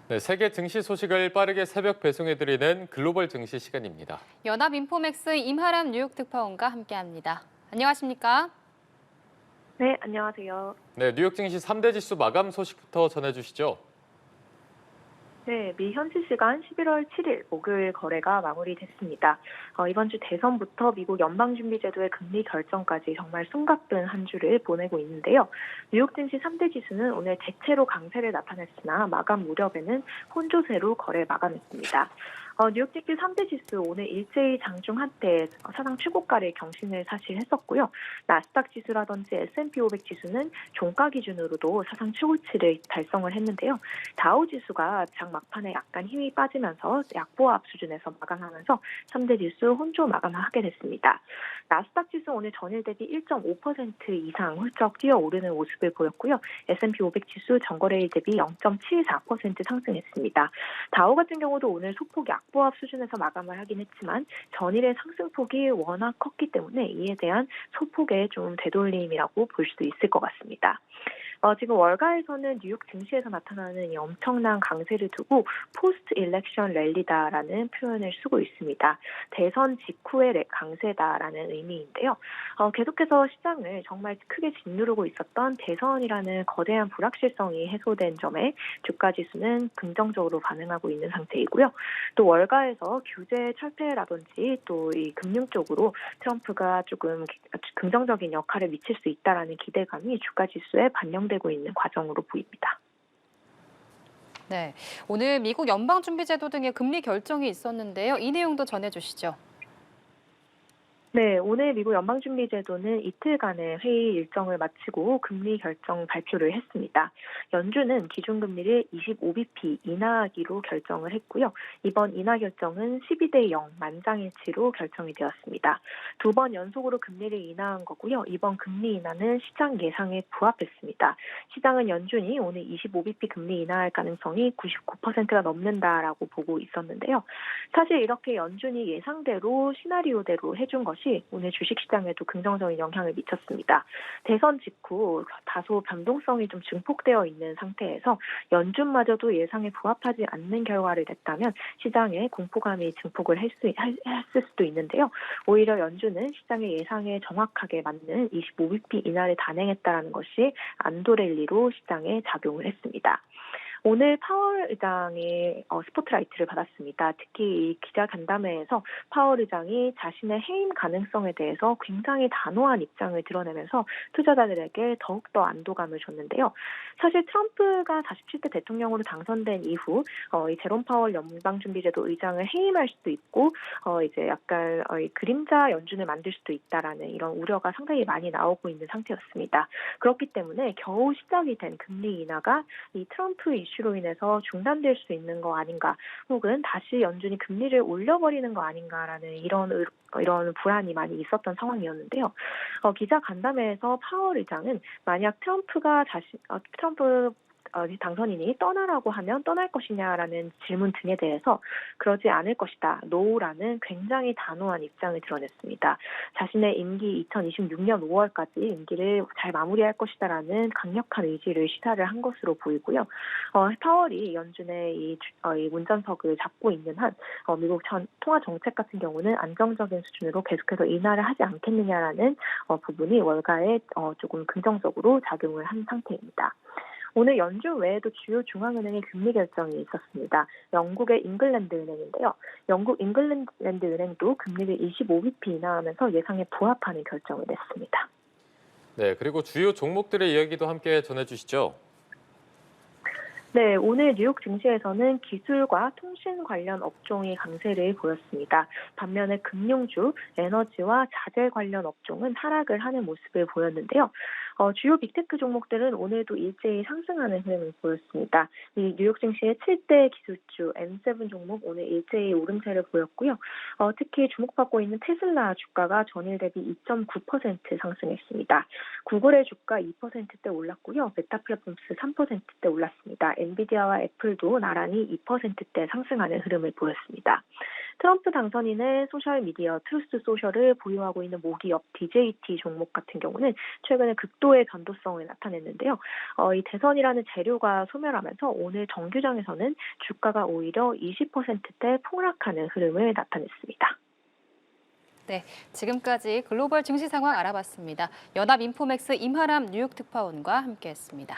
네, 세계 증시 소식을 빠르게 새벽 배송해드리는 글로벌 증시 시간입니다. 연합인포맥스 임하람 뉴욕 특파원과 함께합니다. 안녕하십니까? 네, 안녕하세요. 네, 뉴욕 증시 3대 지수 마감 소식부터 전해주시죠. 네, 미 현지 시간 11월 7일 목요일 거래가 마무리됐습니다. 이번 주 대선부터 미국 연방준비제도의 금리 결정까지 정말 숨가쁜 한 주를 보내고 있는데요. 뉴욕 증시 3대 지수는 오늘 대체로 강세를 나타냈으나 마감 무렵에는 혼조세로 거래 마감했습니다. 뉴욕 증시 3대 지수 오늘 일제히 장중 한때 사상 최고가를 경신을 사실 했었고요. 나스닥 지수라든지 S&P 500 지수는 종가 기준으로도 사상 최고치를 달성을 했는데요. 다우 지수가 장 막판에 약간 힘이 빠지면서 약보합 수준에서 마감하면서 3대 지수 혼조 마감하게 됐습니다. 나스닥 지수 오늘 전일 대비 1.5% 이상 훌쩍 뛰어오르는 모습을 보였고요. S&P 500 지수 전거래일 대비 0.74% 상승했습니다. 다우 같은 경우도 오늘 소폭 약보합 수준에서 마감을 하긴 했지만 전일의 상승폭이 워낙 컸기 때문에 이에 대한 소폭의 좀 되돌림이라고 볼 수도 있을 것 같습니다. 지금 월가에서는 뉴욕 증시에서 나타나는 이 엄청난 강세를 두고 포스트 일렉션 랠리다라는 표현을 쓰고 있습니다. 대선 직후의 강세다라는 의미인데요. 계속해서 시장을 정말 크게 짓누르고 있었던 대선이라는 거대한 불확실성이 해소된 점에 주가 지수는 긍정적으로 반응하고 있는 상태이고요. 또 월가에서 규제 철폐라든지 또 이 금융 쪽으로 트럼프가 조금 긍정적인 역할을 미칠 수 있다라는 기대감이 주가 지수에 반영되고 있는 과정으로 보입니다. 네, 오늘 미국 연방준비제도 등의 금리 결정이 있었는데요. 이 내용도 전해주시죠. 네, 오늘 미국 연방준비제도는 이틀간의 회의 일정을 마치고 금리 결정 발표를 했습니다. 연준은 기준금리를 25bp 인하하기로 결정을 했고요. 이번 인하 결정은 12대 0 만장일치로 결정이 되었습니다. 두 번 연속으로 금리를 인하한 거고요. 이번 금리 인하는 시장 예상에 부합했습니다. 시장은 연준이 오늘 25bp 금리 인하할 가능성이 99%가 넘는다라고 보고 있었는데요. 사실 이렇게 연준이 예상대로 시나리오대로 해준 것이 오늘 주식시장에도 긍정적인 영향을 미쳤습니다. 대선 직후 다소 변동성이 좀 증폭되어 있는 상태에서 연준마저도 예상에 부합하지 않는 결과를 냈다면 시장에 공포감이 증폭을 했을 수도 있는데요. 오히려 연준은 시장의 예상에 정확하게 맞는 25bp 인하를 단행했다는 것이 안도랠리로 시장에 작용을 했습니다. 오늘 파월 의장이 스포트라이트를 받았습니다. 특히 이 기자간담회에서 파월 의장이 자신의 해임 가능성에 대해서 굉장히 단호한 입장을 드러내면서 투자자들에게 더욱더 안도감을 줬는데요. 사실 트럼프가 47대 대통령으로 당선된 이후 이 제롬 파월 연방준비제도 의장을 해임할 수도 있고 이제 약간 그림자 연준을 만들 수도 있다라는 이런 우려가 상당히 많이 나오고 있는 상태였습니다. 그렇기 때문에 겨우 시작이 된 금리 인하가 이 트럼프 이슈로 인해서 중단될 수 있는 거 아닌가, 혹은 다시 연준이 금리를 올려버리는 거 아닌가라는 이런 불안이 많이 있었던 상황이었는데요. 기자 간담회에서 파월 의장은 만약 트럼프 당선인이 떠나라고 하면 떠날 것이냐라는 질문 등에 대해서 그러지 않을 것이다, 노라는 굉장히 단호한 입장을 드러냈습니다. 자신의 임기 2026년 5월까지 임기를 잘 마무리할 것이다라는 강력한 의지를 시사를 한 것으로 보이고요. 파월이 연준의 이 운전석을 잡고 있는 한 미국 통화 정책 같은 경우는 안정적인 수준으로 계속해서 인하를 하지 않겠느냐라는 부분이 월가에 조금 긍정적으로 작용을 한 상태입니다. 오늘 연준 외에도 주요 중앙은행의 금리 결정이 있었습니다. 영국의 잉글랜드 은행인데요. 영국 잉글랜드 은행도 금리를 25bp 인하하면서 예상에 부합하는 결정을 냈습니다. 네, 그리고 주요 종목들의 이야기도 함께 전해주시죠. 네, 오늘 뉴욕 증시에서는 기술과 통신 관련 업종이 강세를 보였습니다. 반면에 금융주, 에너지와 자재 관련 업종은 하락을 하는 모습을 보였는데요. 주요 빅테크 종목들은 오늘도 일제히 상승하는 흐름을 보였습니다. 이 뉴욕 증시의 7대 기술주 M7 종목 오늘 일제히 오름세를 보였고요. 특히 주목받고 있는 테슬라 주가가 전일 대비 2.9% 상승했습니다. 구글의 주가 2%대 올랐고요. 메타 플랫폼스 3%대 올랐습니다. 엔비디아와 애플도 나란히 2%대 상승하는 흐름을 보였습니다. 트럼프 당선인의 소셜미디어 트루스 소셜을 보유하고 있는 모기업 DJT 종목 같은 경우는 최근에 극도의 변동성을 나타냈는데요. 이 대선이라는 재료가 소멸하면서 오늘 정규장에서는 주가가 오히려 20%대 폭락하는 흐름을 나타냈습니다. 네, 지금까지 글로벌 증시 상황 알아봤습니다. 연합인포맥스 임하람 뉴욕 특파원과 함께했습니다.